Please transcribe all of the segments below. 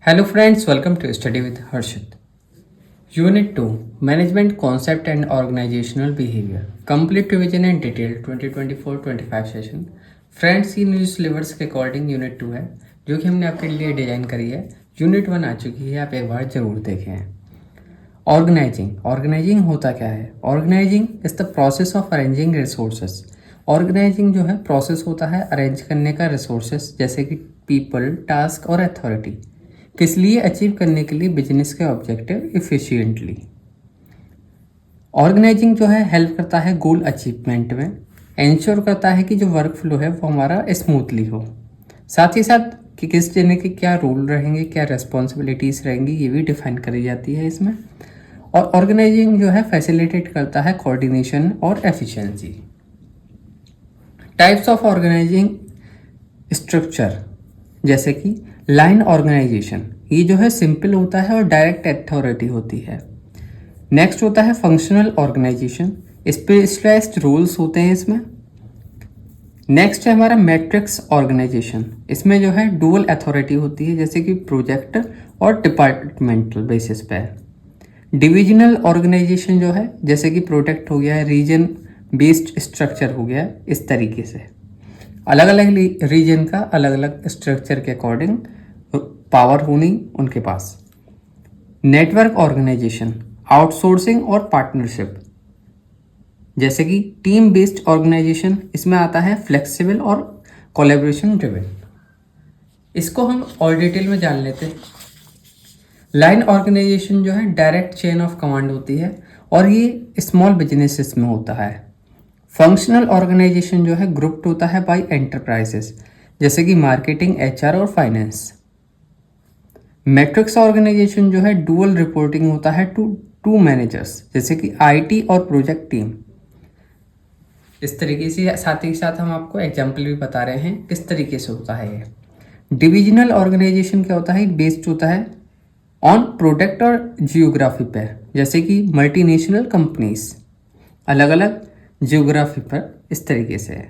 Hello friends, welcome to Study with Harshit. Unit 2 Management Concept and Organizational Behavior Complete Revision and Detail 2024-25 session. Friends ये news syllabus के according unit 2 है जो कि हमने आपके लिए डिज़ाइन करी है. यूनिट 1 आ चुकी है, आप एक बार ज़रूर देखें. ऑर्गेनाइजिंग होता क्या है? Organising is the process of arranging resources. Organising जो है प्रोसेस होता है अरेंज करने का रिसोर्सेज जैसे कि पीपल, टास्क और अथॉरिटी. किस लिए? अचीव करने के लिए बिजनेस के ऑब्जेक्टिव इफिशिएंटली. ऑर्गेनाइजिंग जो है हेल्प करता है गोल अचीवमेंट में, इंश्योर करता है कि जो वर्क फ्लो है वो हमारा स्मूथली हो. साथ ही साथ कि किस जने के क्या रोल रहेंगे, क्या रिस्पॉन्सिबिलिटीज़ रहेंगी, ये भी डिफाइन करी जाती है इसमें. और ऑर्गेनाइजिंग जो है फैसिलिटेट करता है कोऑर्डिनेशन और efficiency. Types of organising structure जैसे कि लाइन ऑर्गेनाइजेशन, ये जो है सिंपल होता है और डायरेक्ट अथॉरिटी होती है. नेक्स्ट होता है फंक्शनल ऑर्गेनाइजेशन, स्पेशलाइज्ड रोल्स होते हैं इसमें. नेक्स्ट है हमारा मैट्रिक्स ऑर्गेनाइजेशन, इसमें जो है डुअल अथॉरिटी होती है जैसे कि प्रोजेक्ट और डिपार्टमेंटल बेसिस पे. डिविजनल ऑर्गेनाइजेशन जो है जैसे कि प्रोजेक्ट हो गया है, रीजन बेस्ड स्ट्रक्चर हो गया है. इस तरीके से अलग अलग रीजन का अलग अलग स्ट्रक्चर के अकॉर्डिंग पावर होनी उनके पास. नेटवर्क ऑर्गेनाइजेशन, आउटसोर्सिंग और पार्टनरशिप जैसे कि टीम बेस्ड ऑर्गेनाइजेशन, इसमें आता है फ्लेक्सिबल और कोलैबोरेशन ड्रिवन. इसको हम और डिटेल में जान लेते हैं. लाइन ऑर्गेनाइजेशन जो है डायरेक्ट चेन ऑफ कमांड होती है और ये स्मॉल बिजनेसेस में होता है. फंक्शनल ऑर्गेनाइजेशन जो है ग्रुप्ड होता है बाय एंटरप्राइजेस जैसे कि मार्केटिंग, एचआर और फाइनेंस. मैट्रिक्स ऑर्गेनाइजेशन जो है डुअल रिपोर्टिंग होता है टू मैनेजर्स जैसे कि आईटी और प्रोजेक्ट टीम. इस तरीके से साथ ही साथ हम आपको एग्जाम्पल भी बता रहे हैं किस तरीके से होता है ये. डिविजनल ऑर्गेनाइजेशन क्या होता है? बेस्ड होता है ऑन प्रोडक्ट और जियोग्राफी पर जैसे कि मल्टीनेशनल कंपनीज अलग अलग जियोग्राफी पर. इस तरीके से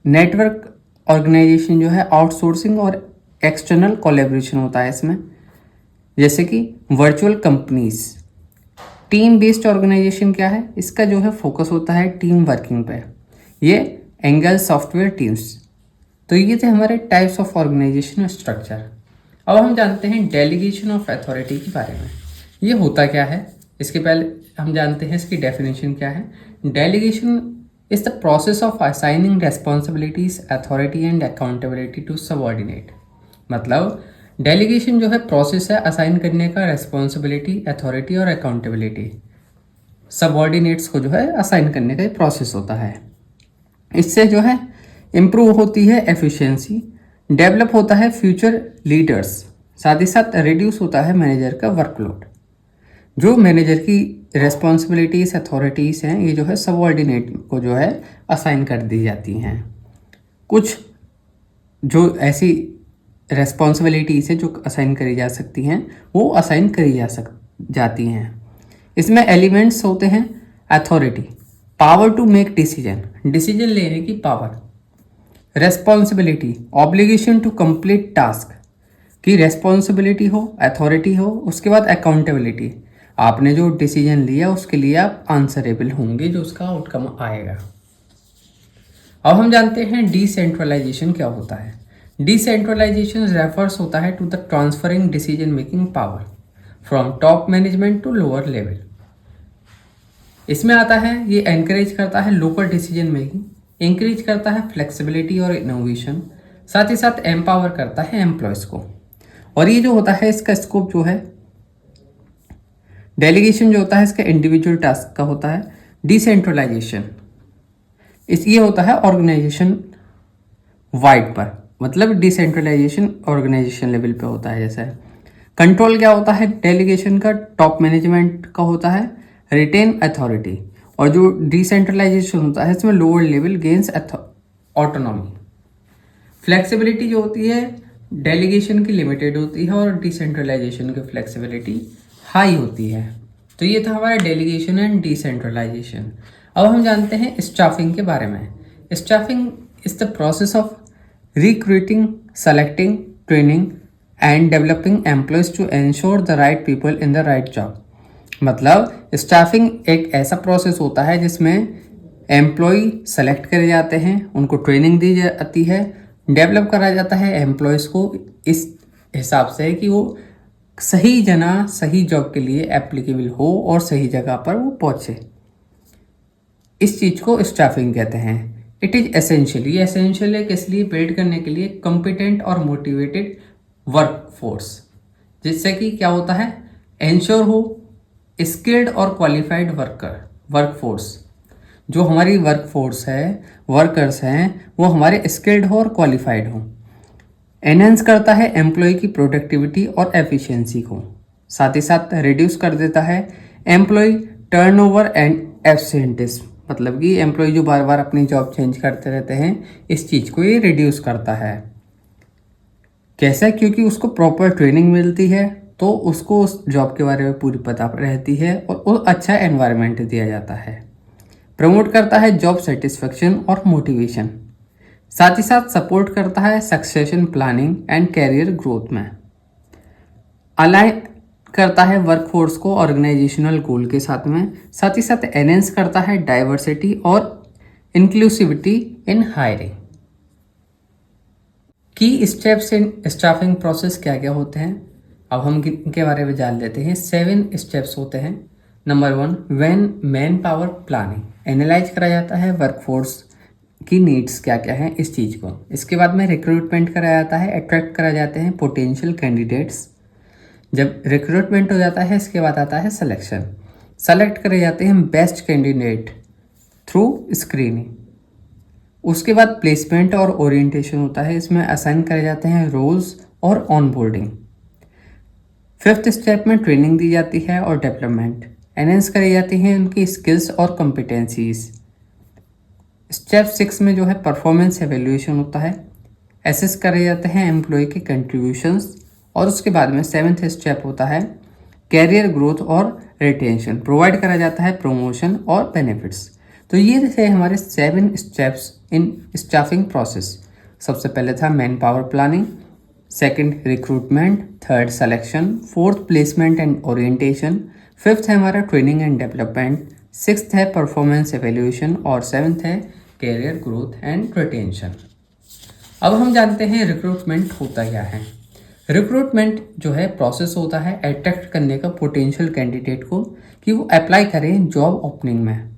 नेटवर्क ऑर्गेनाइजेशन जो है आउटसोर्सिंग और एक्सटर्नल कोलैबोरेशन होता है इसमें जैसे कि virtual companies. Team based organisation क्या है? इसका जो है फोकस होता है टीम वर्किंग पे, ये एंगल सॉफ्टवेयर टीम्स. तो ये थे हमारे टाइप्स ऑफ ऑर्गेनाइजेशन स्ट्रक्चर. अब हम जानते हैं डेलीगेशन ऑफ अथॉरिटी के बारे में. ये होता क्या है? इसके पहले हम जानते हैं इसकी डेफिनेशन क्या है. Delegation is the process of assigning responsibilities, authority and accountability to subordinate. मतलब डेलीगेशन जो है प्रोसेस है असाइन करने का, रेस्पॉन्सिबिलिटी, अथॉरिटी और अकाउंटेबिलिटी सबऑर्डिनेट्स को जो है असाइन करने का ये प्रोसेस होता है. इससे जो है इम्प्रूव होती है एफिशिएंसी, डेवलप होता है फ्यूचर लीडर्स, साथ ही साथ रिड्यूस होता है मैनेजर का वर्कलोड. जो मैनेजर की रेस्पॉन्सिबिलिटीज़, अथॉरिटीज़ हैं, ये जो है सबऑर्डिनेट को जो है असाइन कर दी जाती हैं. कुछ जो ऐसी रेस्पॉन्सिबिलिटीज़ है जो असाइन करी जा सकती हैं वो असाइन करी जाती हैं. इसमें एलिमेंट्स होते हैं authority, power to make decision लेने की power. Responsibility, obligation to complete task की रेस्पॉन्सिबिलिटी हो, अथॉरिटी हो. उसके बाद अकाउंटेबिलिटी, आपने जो डिसीजन लिया उसके लिए आप आंसरेबल होंगे, जो उसका आउटकम आएगा. अब हम जानते हैं डिसेंट्रलाइजेशन क्या होता है. डिसेंट्रलाइजेशन रेफर्स होता है to the transferring decision making power from top management to lower level. इसमें आता है ये एनकरेज करता है लोकल डिसीजन मेकिंग, इंक्रीज करता है फ्लेक्सिबिलिटी और इनोवेशन, साथ ही साथ एम्पावर करता है एम्प्लॉयज़ को. और ये जो होता है इसका स्कोप जो है, डेलीगेशन जो होता है इसका इंडिविजुअल टास्क का होता है. डिसेंट्रलाइजेशन ये होता है ऑर्गेनाइजेशन वाइड पर, मतलब डिसेंट्रलाइजेशन ऑर्गेनाइजेशन लेवल पे होता है. जैसे कंट्रोल क्या होता है डेलीगेशन का? टॉप मैनेजमेंट का होता है रिटेन अथॉरिटी. और जो डिसेंट्रलाइजेशन होता है इसमें lower level gains autonomy. Flexibility जो होती है डेलीगेशन की लिमिटेड होती है और डिसेंट्रलाइजेशन की फ्लेक्सिबिलिटी हाई होती है. तो ये था हमारा डेलीगेशन एंड डिसेंट्रलाइजेशन. अब हम जानते हैं स्टाफिंग के बारे में. Staffing is the process of recruiting, selecting, training and developing employees to ensure the right people in the right job. मतलब स्टाफिंग एक ऐसा प्रोसेस होता है जिसमें एम्प्लॉय सेलेक्ट करे जाते हैं, उनको ट्रेनिंग दी जाती है, डेवलप करा जाता है एम्प्लॉयज़ को इस हिसाब से कि वो सही जना सही जॉब के लिए एप्लीकेबल हो और सही जगह पर वो पहुँचे। इस चीज़ को स्टाफिंग कहते हैं। इट इज़ एसेंशियली एसेंशियल है किस लिए? बिल्ड करने के लिए कॉम्पिटेंट और मोटिवेटेड वर्क फोर्स, जिससे कि क्या होता है, एंश्योर हो स्किल्ड और क्वालिफाइड वर्क फोर्स। जो हमारी वर्क फोर्स है, वर्कर्स हैं, वो हमारे स्किल्ड हो और क्वालिफाइड हो। एनहेंस करता है एम्प्लॉय की प्रोडक्टिविटी और एफिशिएंसी को। साथ ही साथ रिड्यूस कर देता है एम्प्लॉय टर्नओवर एंड एब्सेंटिज्म। मतलब कि एम्प्लॉय जो बार बार अपनी जॉब चेंज करते रहते हैं, इस चीज़ को ये रिड्यूस करता है। कैसे? क्योंकि उसको प्रॉपर ट्रेनिंग मिलती है, तो उसको उस जॉब के बारे में पूरी पता रहती है और वो अच्छा एनवायरनमेंट दिया जाता है। प्रमोट करता है जॉब सेटिस्फेक्शन और मोटिवेशन। साथ ही साथ सपोर्ट करता है succession planning and career growth में। अलाइन करता है वर्कफोर्स को ऑर्गेनाइजेशनल गोल के साथ में। साथ ही साथ एनहेंस करता है डाइवर्सिटी और इंक्लूसिविटी इन हायरिंग। की स्टेप्स इन स्टाफिंग प्रोसेस क्या क्या होते हैं, अब हम इनके बारे में जान लेते हैं। 7 स्टेप्स होते हैं। Number 1, when man power planning, analyse करा जाता है वर्कफोर्स की नीड्स क्या क्या हैं इस चीज़ को। इसके बाद में रिक्रूटमेंट करा जाता है, अट्रैक्ट करा जाते हैं पोटेंशियल कैंडिडेट्स। जब रिक्रूटमेंट हो जाता है, इसके बाद आता है सिलेक्शन। सेलेक्ट करे जाते हैं बेस्ट कैंडिडेट थ्रू स्क्रीनिंग। उसके बाद प्लेसमेंट और ओरिएंटेशन होता है, इसमें असाइन करे जाते हैं रोल्स और ऑनबोर्डिंग। 5th स्टेप में ट्रेनिंग दी जाती है और डेवलपमेंट, एनहेंस करी जाती हैं उनकी स्किल्स और कॉम्पिटेंसीज। स्टेप 6 में जो है परफॉर्मेंस एवेल्यूएशन होता है, एसेस करे जाते हैं एम्प्लॉय के कंट्रीब्यूशंस। और उसके बाद में 7th स्टेप होता है कैरियर ग्रोथ और रिटेंशन, प्रोवाइड करा जाता है प्रमोशन और बेनिफिट्स। तो ये थे हमारे 7 स्टेप्स इन स्टाफिंग प्रोसेस। सबसे पहले था man power planning, second recruitment, third selection, fourth placement and orientation, fifth है हमारा ट्रेनिंग एंड डेवलपमेंट, सिक्स्थ है परफॉर्मेंस एवेल्यूएशन और 7th है कैरियर ग्रोथ एंड रिटेंशन। अब हम जानते हैं रिक्रूटमेंट होता क्या है। रिक्रूटमेंट जो है प्रोसेस होता है अट्रैक्ट करने का पोटेंशियल कैंडिडेट को कि वो अप्लाई करें जॉब ओपनिंग में।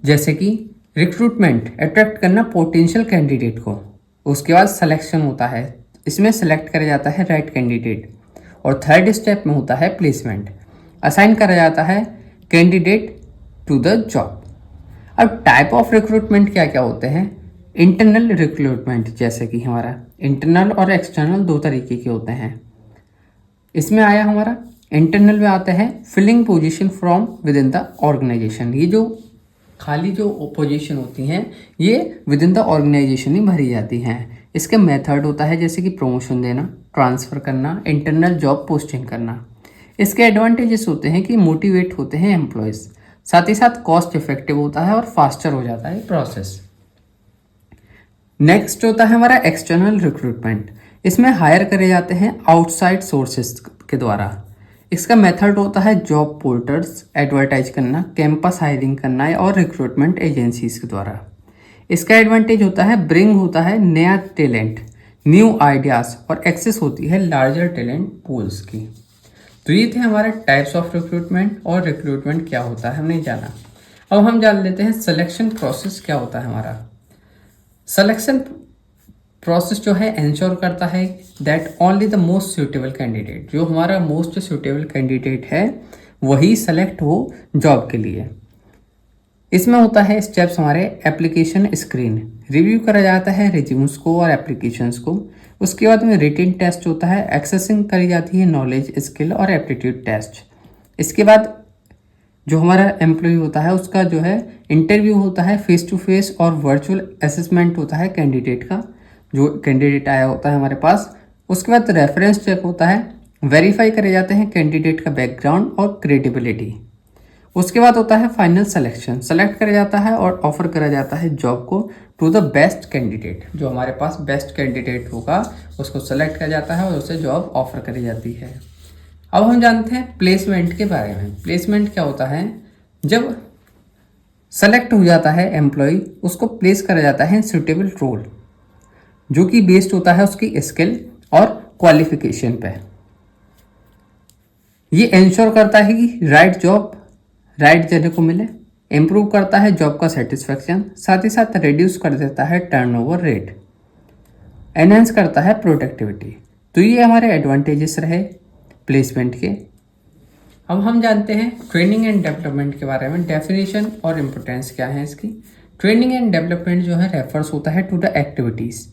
जैसे कि रिक्रूटमेंट अट्रैक्ट करना पोटेंशियल कैंडिडेट को, उसके बाद सिलेक्शन होता है, इसमें सेलेक्ट करा जाता है राइट कैंडिडेट। और थर्ड स्टेप में होता है प्लेसमेंट, असाइन करा जाता है कैंडिडेट टू द जॉब। अब टाइप ऑफ रिक्रूटमेंट क्या क्या होते हैं। इंटरनल रिक्रूटमेंट, जैसे कि हमारा इंटरनल और एक्सटर्नल 2 तरीके के होते हैं। इसमें आया हमारा इंटरनल में आता है filling position from within the organisation. ये जो खाली जो पोजीशन होती हैं ये विद इन द ऑर्गेनाइजेशन ही भरी जाती हैं। इसके मेथड होता है जैसे कि प्रमोशन देना, ट्रांसफ़र करना, इंटरनल जॉब पोस्टिंग करना। इसके एडवांटेजेस होते हैं कि मोटिवेट होते हैं एम्प्लॉयज़, साथ ही साथ कॉस्ट इफेक्टिव होता है और फास्टर हो जाता है प्रोसेस। नेक्स्ट होता है हमारा एक्सटर्नल रिक्रूटमेंट। इसमें हायर करे जाते हैं आउटसाइड सोर्सेज के द्वारा। इसका मेथड होता है जॉब पोर्टल्स, एडवर्टाइज करना, कैंपस हायरिंग करना और रिक्रूटमेंट एजेंसीज के द्वारा। इसका एडवांटेज होता है ब्रिंग होता है नया टैलेंट, न्यू आइडियाज़ और एक्सेस होती है लार्जर टैलेंट पूल्स की। तो ये थे हमारे टाइप्स ऑफ रिक्रूटमेंट और रिक्रूटमेंट क्या होता है हमने जाना। अब हम जान लेते हैं सिलेक्शन प्रोसेस क्या होता है हमारा। सिलेक्शन प्रोसेस जो है इंश्योर करता है that only the most suitable candidate, जो हमारा मोस्ट सूटेबल कैंडिडेट है वही सेलेक्ट हो जॉब के लिए। इसमें होता है स्टेप्स हमारे एप्लीकेशन स्क्रीन, रिव्यू करा जाता है रिज्यूम्स को और एप्लीकेशंस को। उसके बाद में रिटेन टेस्ट होता है, एक्सेसिंग करी जाती है नॉलेज, स्किल और एप्टीट्यूड टेस्ट। इसके बाद जो हमारा एम्प्लॉय होता है उसका जो है इंटरव्यू होता है, फेस टू फेस और वर्चुअल असेसमेंट होता है कैंडिडेट का, जो कैंडिडेट आया होता है हमारे पास। उसके बाद रेफरेंस चेक होता है, वेरीफाई करे जाते हैं कैंडिडेट का बैकग्राउंड और क्रेडिबिलिटी। उसके बाद होता है फाइनल सिलेक्शन, सेलेक्ट करा जाता है और ऑफर करा जाता है जॉब को टू द बेस्ट कैंडिडेट। जो हमारे पास बेस्ट कैंडिडेट होगा उसको सेलेक्ट किया जाता है और उसे जॉब ऑफर करी जाती है। अब हम जानते हैं प्लेसमेंट के बारे में। प्लेसमेंट क्या होता है? जब सेलेक्ट हो जाता है एम्प्लॉय, उसको प्लेस करा जाता है सुटेबल रोल, जो कि बेस्ड होता है उसकी स्किल और क्वालिफिकेशन पे। ये इंश्योर करता है कि राइट जॉब राइट जगह को मिले, इम्प्रूव करता है जॉब का सेटिस्फेक्शन, साथ ही साथ रिड्यूस कर देता है टर्नओवर रेट, एनहेंस करता है प्रोडक्टिविटी। तो ये हमारे एडवांटेजेस रहे प्लेसमेंट के। अब हम जानते हैं ट्रेनिंग एंड डेवलपमेंट के बारे में। डेफिनेशन और इम्पोर्टेंस क्या है इसकी। ट्रेनिंग एंड डेवलपमेंट जो है रेफर्स होता है टू द एक्टिविटीज़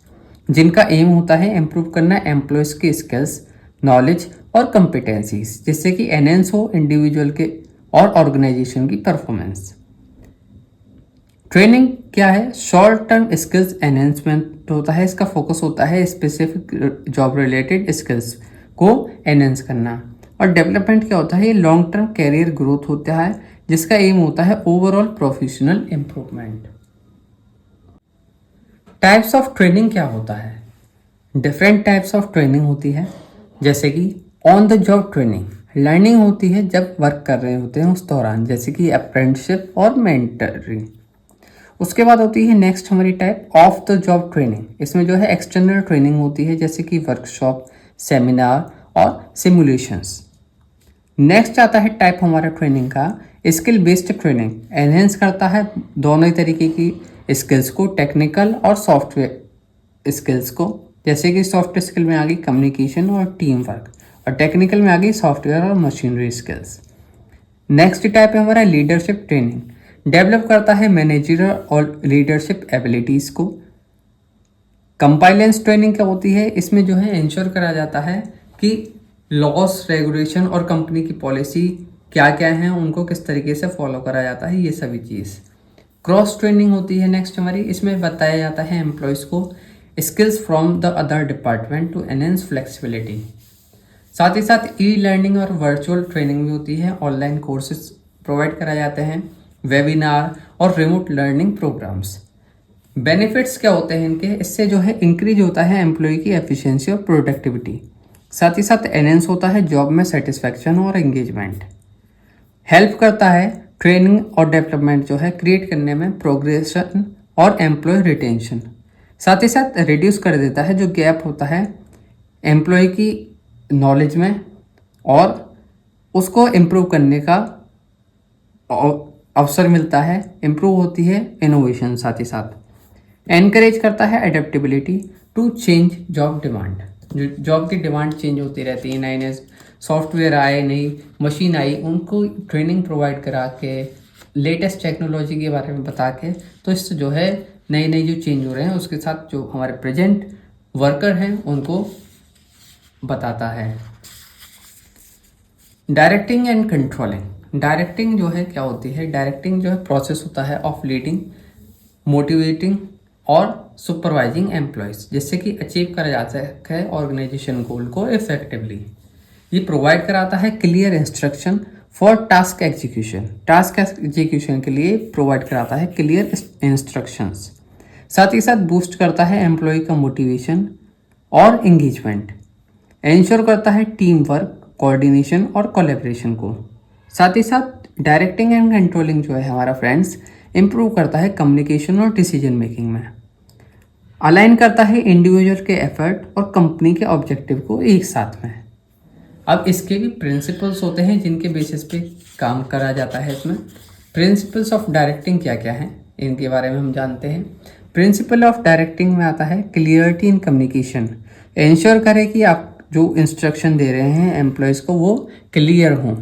जिनका एम होता है इम्प्रूव करना एम्प्लॉयज़ की स्किल्स, नॉलेज और कम्पिटेंसीज, जिससे कि एनहेंस हो इंडिविजुअल के और ऑर्गेनाइजेशन की परफॉर्मेंस। ट्रेनिंग क्या है? शॉर्ट टर्म स्किल्स एनहेंसमेंट होता है, इसका फोकस होता है स्पेसिफिक जॉब रिलेटेड स्किल्स को एनहेंस करना। और डेवलपमेंट क्या होता है? ये लॉन्ग टर्म कैरियर ग्रोथ होता है जिसका एम होता है overall professional improvement. Types of training क्या होता है? डिफरेंट टाइप्स ऑफ ट्रेनिंग होती है, जैसे कि on the job training, learning होती है जब वर्क कर रहे होते हैं उस दौरान, जैसे कि अप्रेंटिसशिप और मेंटरिंग। उसके बाद होती है नेक्स्ट हमारी type of the job training. इसमें जो है एक्सटर्नल ट्रेनिंग होती है, जैसे कि वर्कशॉप, सेमिनार और सिमुलेशंस। नेक्स्ट आता है टाइप हमारा ट्रेनिंग का स्किल बेस्ड ट्रेनिंग। एनहेंस करता है दोनों ही तरीके की स्किल्स को, टेक्निकल और सॉफ्टवेयर स्किल्स को, जैसे कि सॉफ्ट स्किल में आ गई कम्युनिकेशन और टीम वर्क, और टेक्निकल में आ गई सॉफ्टवेयर और मशीनरी स्किल्स। नेक्स्ट टाइप है हमारा लीडरशिप ट्रेनिंग। डेवलप करता है मैनेजर और लीडरशिप एबिलिटीज़ को। कंपाइलेंस ट्रेनिंग क्या होती है? इसमें जो है इंश्योर करा जाता है कि लॉस, रेगुलेशन और कंपनी की पॉलिसी क्या क्या हैं, उनको किस तरीके से फॉलो करा जाता है, ये सभी चीज़। क्रॉस ट्रेनिंग होती है नेक्स्ट हमारी। इसमें बताया जाता है एम्प्लॉयज़ को skills from the other department to enhance flexibility. साथ ही साथ ई लर्निंग और वर्चुअल ट्रेनिंग भी होती है। ऑनलाइन कोर्सेज प्रोवाइड कराए जाते हैं, वेबिनार और रिमोट लर्निंग प्रोग्राम्स। बेनिफिट्स क्या होते हैं इनके? इससे जो है इंक्रीज होता है एम्प्लॉय की एफिशिएंसी और प्रोडक्टिविटी। साथ ही साथ एनहेंस होता है जॉब में सेटिस्फैक्शन और एंगेजमेंट। हेल्प करता है ट्रेनिंग और डेवलपमेंट जो है क्रिएट करने में प्रोग्रेशन और एम्प्लॉय रिटेंशन। साथ ही साथ रिड्यूस कर देता है जो गैप होता है एम्प्लॉय की नॉलेज में, और उसको इम्प्रूव करने का अवसर मिलता है, इम्प्रूव होती है इनोवेशन। साथ ही साथ एनकरेज करता है adaptability to change job demand. जो जॉब की डिमांड चेंज होती रहती है, नए नए सॉफ्टवेयर आए, नई मशीन आई, उनको ट्रेनिंग प्रोवाइड करा के, लेटेस्ट टेक्नोलॉजी के बारे में बता के, तो इससे जो है नई नई जो चेंज हो रहे हैं उसके साथ जो हमारे प्रेजेंट वर्कर हैं उनको बताता है। Directing and controlling. डायरेक्टिंग जो है क्या होती है? डायरेक्टिंग जो है प्रोसेस होता है ऑफ लीडिंग, मोटिवेटिंग और सुपरवाइजिंग एम्प्लॉयज़, जिससे कि अचीव करा जा सके ऑर्गेनाइजेशन गोल को इफेक्टिवली। ये प्रोवाइड कराता है clear instruction for task execution. Task execution के लिए प्रोवाइड कराता है क्लियर इंस्ट्रक्शंस। साथ ही साथ बूस्ट करता है एम्प्लॉय का मोटिवेशन और एंगेजमेंट। इंश्योर करता है टीम वर्क, कोऑर्डिनेशन और कोलैबोरेशन को। साथ ही साथ डायरेक्टिंग एंड कंट्रोलिंग जो है हमारा फ्रेंड्स इम्प्रूव करता है कम्युनिकेशन और डिसीजन मेकिंग में। अलाइन करता है इंडिविजुअल के एफर्ट और कंपनी के ऑब्जेक्टिव को एक साथ में। अब इसके भी प्रिंसिपल्स होते हैं जिनके बेसिस पे काम करा जाता है। इसमें प्रिंसिपल्स ऑफ डायरेक्टिंग क्या क्या हैं इनके बारे में हम जानते हैं। प्रिंसिपल ऑफ डायरेक्टिंग में आता है क्लियरिटी इन कम्युनिकेशन। इंश्योर करें कि आप जो इंस्ट्रक्शन दे रहे हैं एम्प्लॉयज़ को वो क्लियर हों।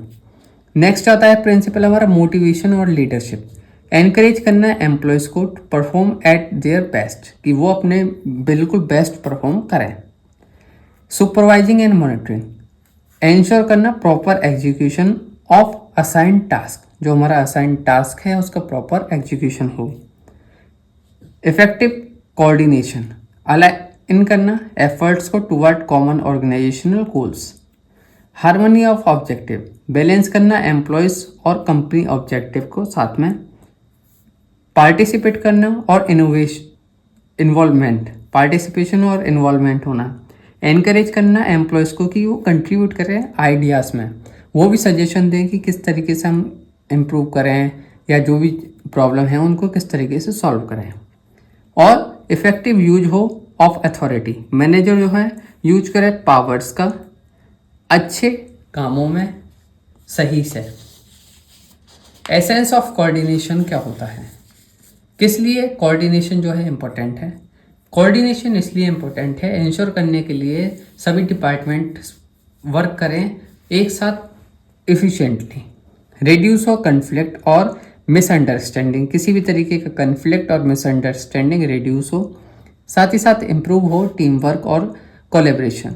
नेक्स्ट आता है प्रिंसिपल हमारा मोटिवेशन और लीडरशिप। एनकरेज करना है एम्प्लॉयज़ को परफॉर्म एट देयर बेस्ट, कि वो अपने बिल्कुल बेस्ट परफॉर्म करें। Supervising and monitoring. इंश्योर करना proper execution of assigned task. जो हमारा असाइंड टास्क है उसका प्रॉपर एग्जीक्यूशन हो। Effective coordination. अलाइन करना एफर्ट्स को toward common organisational goals. Harmony of objective, balance करना एम्प्लॉयज़ और कंपनी ऑब्जेक्टिव को साथ में। पार्टिसिपेट करना और इन्वॉल्वमेंट, पार्टिसिपेशन और इन्वॉल्वमेंट होना। एनकरेज करना एम्प्लॉयज़ को कि वो कंट्रीब्यूट करें आइडियाज़ में, वो भी सजेशन दें कि किस तरीके से हम इम्प्रूव करें या जो भी प्रॉब्लम है उनको किस तरीके से सॉल्व करें। और इफ़ेक्टिव यूज हो ऑफ अथॉरिटी, मैनेजर जो है यूज करे पावर्स का अच्छे कामों में सही से। एसेंस ऑफ कोऑर्डिनेशन क्या होता है, किस लिए कोऑर्डिनेशन जो है इम्पोर्टेंट है? कोऑर्डिनेशन इसलिए इम्पोर्टेंट है इंश्योर करने के लिए सभी डिपार्टमेंट वर्क करें एक साथ इफ़िशिएंटली, रिड्यूस हो कन्फ्लिक्ट और मिसअंडरस्टैंडिंग, किसी भी तरीके का कन्फ्लिक्ट और मिसअंडरस्टैंडिंग रिड्यूस हो, साथ ही साथ इम्प्रूव हो टीम वर्क और कोलेब्रेशन,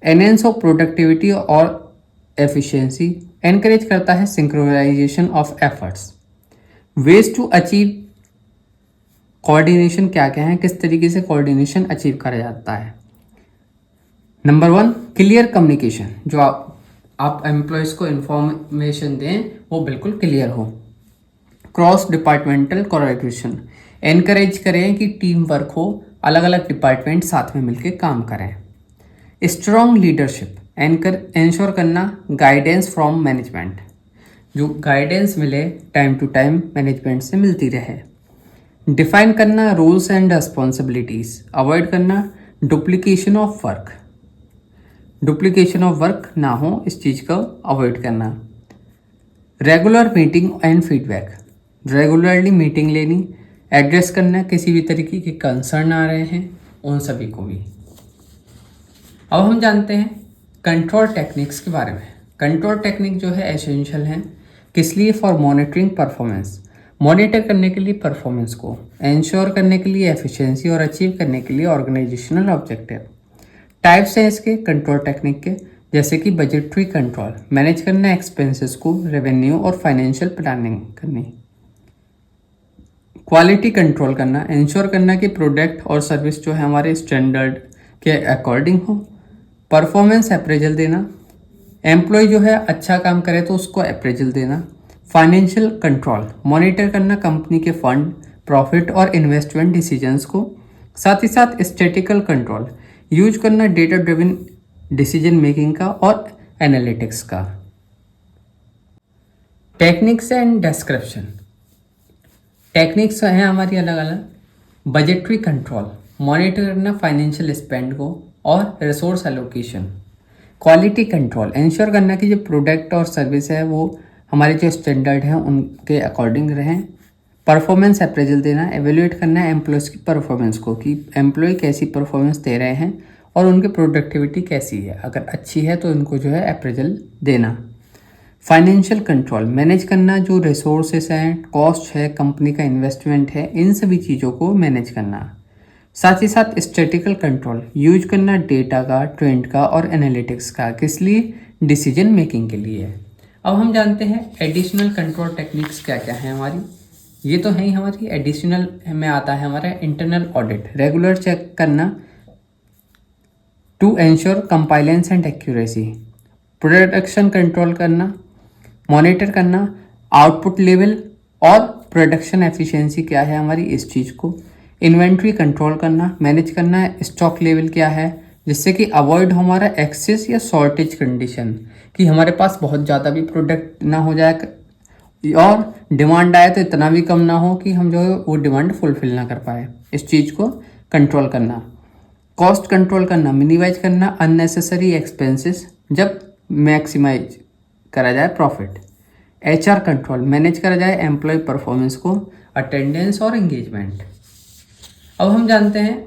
एनहेंस हो प्रोडक्टिविटी और एफिशिएंसी, एनकरेज करता है synchronisation of efforts. Ways to achieve coordination क्या क्या है, किस तरीके से कोऑर्डिनेशन अचीव करा जाता है? नंबर 1, क्लियर कम्युनिकेशन, जो आप एम्प्लॉयज़ को इन्फॉर्मेशन दें वो बिल्कुल क्लियर हो। क्रॉस डिपार्टमेंटल कोलैबोरेशन, एनकरेज करें कि टीम वर्क हो, अलग अलग डिपार्टमेंट साथ में मिलकर काम करें। स्ट्रॉन्ग लीडरशिप, इंश्योर करना गाइडेंस फ्रॉम मैनेजमेंट, जो गाइडेंस मिले टाइम टू टाइम मैनेजमेंट से मिलती रहे। डिफाइन करना रोल्स एंड रिस्पॉन्सिबिलिटीज़, अवॉइड करना duplication of work, duplication of work ना हो इस चीज़ को अवॉइड करना। Regular meeting and feedback, regularly meeting लेनी, एड्रेस करना किसी भी तरीके के कंसर्न आ रहे हैं उन सभी को भी। अब हम जानते हैं कंट्रोल टेक्निक्स के बारे में। कंट्रोल टेक्निक जो है एसेंशियल हैं, किस लिए? फॉर मॉनिटरिंग परफॉर्मेंस, मॉनिटर करने के लिए परफॉर्मेंस को, इंश्योर करने के लिए एफिशिएंसी और अचीव करने के लिए ऑर्गेनाइजेशनल ऑब्जेक्टिव। टाइप्स हैं इसके कंट्रोल टेक्निक के, जैसे कि बजटरी कंट्रोल, मैनेज करना एक्सपेंसेस को, रेवेन्यू और फाइनेंशियल प्लानिंग करनी। क्वालिटी कंट्रोल करना, इंश्योर करना कि प्रोडक्ट और सर्विस जो है हमारे स्टैंडर्ड के अकॉर्डिंग हो। परफॉर्मेंस अप्रेजल देना, एम्प्लॉय जो है अच्छा काम करे तो उसको अप्रेजल देना। फाइनेंशियल कंट्रोल, मॉनिटर करना कंपनी के फंड, प्रॉफिट और इन्वेस्टमेंट डिसीजंस को। साथ ही साथ स्टैटिकल कंट्रोल, यूज करना डेटा ड्रिवन डिसीजन मेकिंग का और एनालिटिक्स का। टेक्निक्स एंड डिस्क्रिप्शन, टेक्निक्स हैं हमारी अलग अलग। बजटरी कंट्रोल, मॉनिटर करना फाइनेंशियल स्पेंड को और resource allocation. Quality control, ensure करना कि जो प्रोडक्ट और सर्विस है वो हमारे जो स्टैंडर्ड हैं उनके अकॉर्डिंग रहें। परफॉर्मेंस अप्रेजल देना, एवेल्यूएट करना है एम्प्लॉयज़ की परफॉर्मेंस को कि एम्प्लॉय कैसी परफॉर्मेंस दे रहे हैं और उनकी प्रोडक्टिविटी कैसी है, अगर अच्छी है तो उनको जो है अप्रेजल देना। फाइनेंशियल कंट्रोल, मैनेज करना जो रिसोर्सेस हैं, कॉस्ट है, कंपनी का इन्वेस्टमेंट है, इन सभी चीज़ों को मैनेज करना। साथ ही साथ स्टैटिकल कंट्रोल, यूज करना डेटा का, ट्रेंड का और एनालिटिक्स का, किस लिए? डिसीजन मेकिंग के लिए। अब हम जानते हैं एडिशनल कंट्रोल टेक्निक्स क्या क्या हैं हमारी। ये तो है ही हमारी। एडिशनल में आता है हमारा इंटरनल ऑडिट, रेगुलर चेक करना to ensure compliance and accuracy. Production control करना, मॉनिटर करना आउटपुट लेवल और प्रोडक्शन एफिशिएंसी क्या है हमारी, इस चीज़ को। इन्वेंट्री कंट्रोल करना, मैनेज करना स्टॉक लेवल क्या है, जिससे कि अवॉइड हमारा एक्सेस या शॉर्टेज कंडीशन, कि हमारे पास बहुत ज़्यादा भी प्रोडक्ट ना हो जाए और डिमांड आए तो इतना भी कम ना हो कि हम जो है वो डिमांड फुलफिल ना कर पाए, इस चीज़ को कंट्रोल करना। कॉस्ट कंट्रोल करना, मिनिमाइज करना अननेसेसरी एक्सपेंसेस जब मैक्सिमाइज करा जाए प्रॉफिट। एचआर कंट्रोल, मैनेज करा जाए एम्प्लॉय परफॉर्मेंस को, अटेंडेंस और एंगेजमेंट। अब हम जानते हैं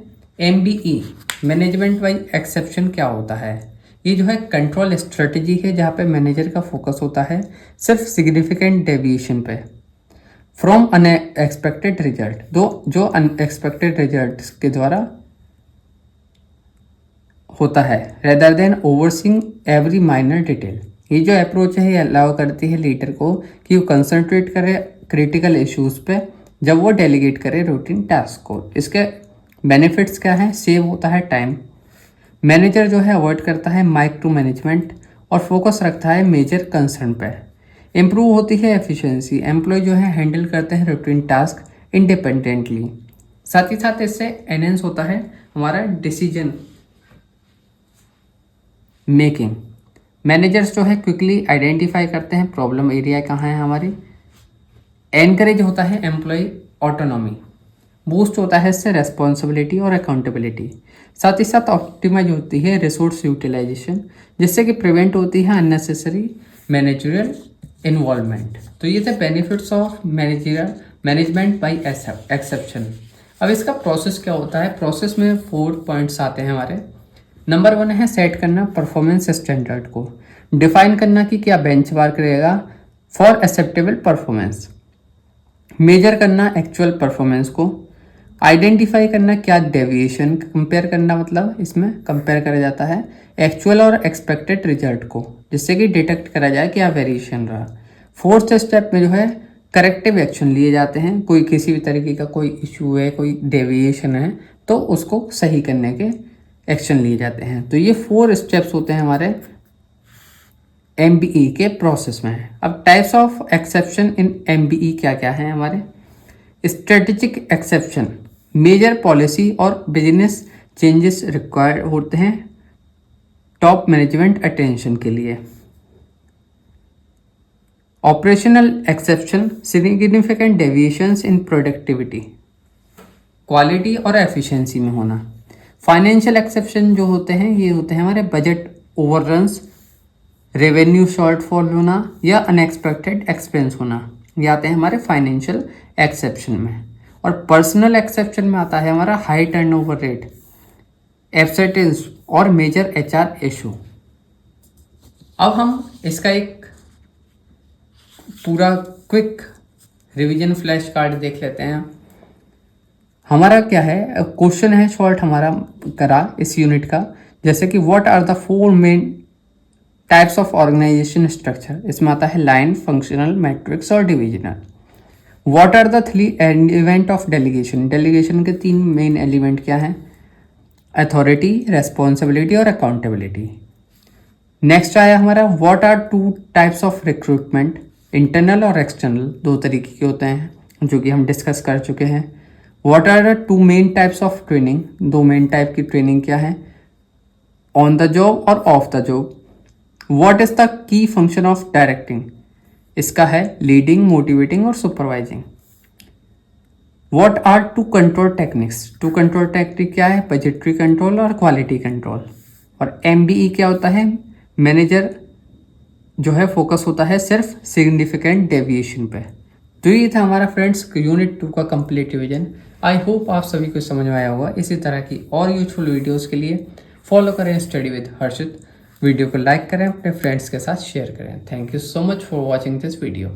MBE, मैनेजमेंट बाई एक्सेप्शन क्या होता है। ये जो है कंट्रोल स्ट्रेटजी है जहाँ पे मैनेजर का फोकस होता है सिर्फ सिग्निफिकेंट डेविएशन पे फ्रॉम अनएक्सपेक्टेड रिजल्ट, जो अनएक्सपेक्टेड रिजल्ट के द्वारा होता है, rather than overseeing every minor detail. ये जो अप्रोच है ये अलाउ करती है लीडर को कि वो कंसंट्रेट करे क्रिटिकल इश्यूज पे जब वो डेलीगेट करे रूटीन टास्क को। इसके बेनिफिट्स क्या हैं? सेव होता है टाइम, मैनेजर जो है अवॉइड करता है माइक्रो मैनेजमेंट और फोकस रखता है मेजर कंसर्न पर। इम्प्रूव होती है एफिशिएंसी, एम्प्लॉय जो है हैंडल करते हैं रूटीन टास्क इंडिपेंडेंटली। साथ ही साथ इससे एनहेंस होता है हमारा डिसीजन मेकिंग। मैनेजर्स जो है क्विकली आइडेंटिफाई करते हैं प्रॉब्लम एरिया कहाँ है हमारी। एनकरेज होता है एम्प्लॉय ऑटोनॉमी, बूस्ट होता है इससे रेस्पॉन्सिबिलिटी और अकाउंटेबिलिटी। साथ ही साथ ऑप्टिमाइज होती है रिसोर्स यूटिलाइजेशन, जिससे कि प्रिवेंट होती है अननेसेसरी मैनेजरियल इन्वॉल्वमेंट। तो ये थे benefits of managerial management by exception. अब इसका प्रोसेस क्या होता है, प्रोसेस में 4 पॉइंट्स आते हैं हमारे। नंबर 1 है सेट करना परफॉर्मेंस स्टैंडर्ड को, डिफाइन करना कि क्या बेंचमार्क रहेगा फॉर एक्सेप्टेबल परफॉर्मेंस, मेजर करना एक्चुअल परफॉर्मेंस को, आइडेंटिफाई करना क्या डेविएशन, कंपेयर करना मतलब इसमें कंपेयर करा जाता है एक्चुअल और एक्सपेक्टेड रिजल्ट को, जिससे कि डिटेक्ट करा जाए क्या वेरिएशन रहा। 4th स्टेप में जो है करेक्टिव एक्शन लिए जाते हैं, कोई किसी भी तरीके का कोई इशू है, कोई डेविएशन है तो उसको सही करने के एक्शन लिए जाते हैं। तो ये 4 स्टेप्स होते हैं हमारे MBE के प्रोसेस में। अब types of exception in MBE क्या क्या है हमारे। स्ट्रेटेजिक एक्सेप्शन, मेजर पॉलिसी और बिजनेस चेंजेस रिक्वायर्ड होते हैं टॉप मैनेजमेंट अटेंशन के लिए। ऑपरेशनल एक्सेप्शन, सिग्निफिकेंट डेविएशंस इन प्रोडक्टिविटी, क्वालिटी और एफिशिएंसी में होना। फाइनेंशियल एक्सेप्शन जो होते हैं ये होते हैं हमारे बजट ओवररन्स, रेवेन्यू शॉर्टफॉल होना या अनएक्सपेक्टेड एक्सपेंस होना, ये आते हैं हमारे फाइनेंशियल एक्सेप्शन में। और पर्सनल एक्सेप्शन में आता है हमारा हाई टर्नओवर रेट, एब्सेंटेंस और मेजर HR इशू। अब हम इसका एक पूरा क्विक रिवीजन फ्लैश कार्ड देख लेते हैं। हमारा क्या है, क्वेश्चन है शॉर्ट हमारा करा इस यूनिट का, जैसे कि what are the 4 main types of organisation structure. इसमें आता है लाइन, फंक्शनल, मैट्रिक्स और divisional. What are the 3 element of delegation, delegation के 3 मेन एलिमेंट क्या हैं, अथॉरिटी, रेस्पॉन्सिबिलिटी और अकाउंटेबिलिटी। नेक्स्ट आया हमारा what are 2 types of recruitment, internal और एक्सटर्नल, 2 तरीके के होते हैं जो कि हम डिस्कस कर चुके हैं। What are the 2 main types of training, 2 main type की ट्रेनिंग क्या है, ऑन द जॉब और off the job. What is the key function of directing, इसका है लीडिंग, मोटिवेटिंग और supervising. What are 2 control techniques, 2 control technique क्या है, budgetary control और क्वालिटी कंट्रोल। और MBE क्या होता है, मैनेजर जो है फोकस होता है सिर्फ सिग्निफिकेंट डेविएशन पे। तो ये था हमारा फ्रेंड्स यूनिट 2 का कंप्लीट रिवीजन। आई होप आप सभी को समझ में आया होगा। इसी तरह की और यूजफुल वीडियोस के लिए फॉलो करें स्टडी विद हर्षित। वीडियो को लाइक करें, अपने फ्रेंड्स के साथ शेयर करें। Thank you so much for watching this video.